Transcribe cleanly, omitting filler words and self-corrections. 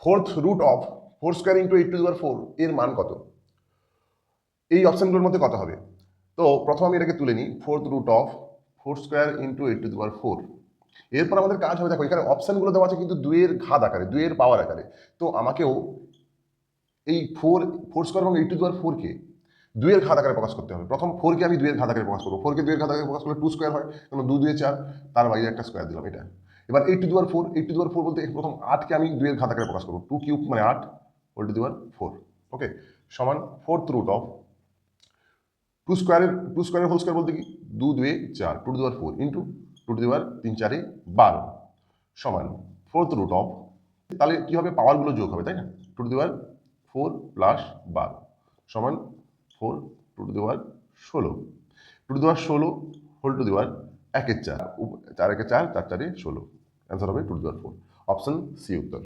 Fourth root of 4 square into 8⁴ এর মান কত? এই অপশনগুলোর মধ্যে কত হবে? তো প্রথম আমি এটাকে তুলে নিই, fourth root of 4 square into 8⁴। এরপর আমাদের কাজ হবে, দেখো এখানে অপশনগুলো দেওয়া আছে কিন্তু 2 এর ঘাত আকারে, 2 এর পাওয়ার আকারে। তো আমাকেও এই 4 স্কোয়ার এবং 8⁴ কে 2 এর ঘাত আকারে প্রকাশ করতে হবে। প্রথম 4 কে আমি 2 এর ঘাত আকারে প্রকাশ করবো। 4 কে 2 এর ঘাত আকারে প্রকাশ করলে 2 স্কোয়ার হয়, কারণ 2 2 4, তার বাইরে একটা স্কোয়ার দিলাম এটা। এবার 8⁴ বলতে প্রথম 8 কে আমি 2 এর ঘাত আকারে প্রকাশ করবো। 2 কিউব মানে 8 হোল টু দি পাওয়ার 4। ওকে, সমান ফোর্থ রুট অফ 2 স্কোয়ারের হোল স্কোয়ার বলতে কি 2 2 4 2 to the power 4 into 2 to the পাওয়ার 3 4 12 সমান ফোর্থ রুট অফ, তাহলে কি হবে, পাওয়ারগুলো যোগ হবে তাই না, 2 টু দি পাওয়ার 4 প্লাস 12 সমান 4 2 to the power 16, 2 to the power 16 whole to the power 1 এর 4, 4 1 4 4 4 16, অ্যান্সার হবে 2 to the power 4। Option C উত্তর।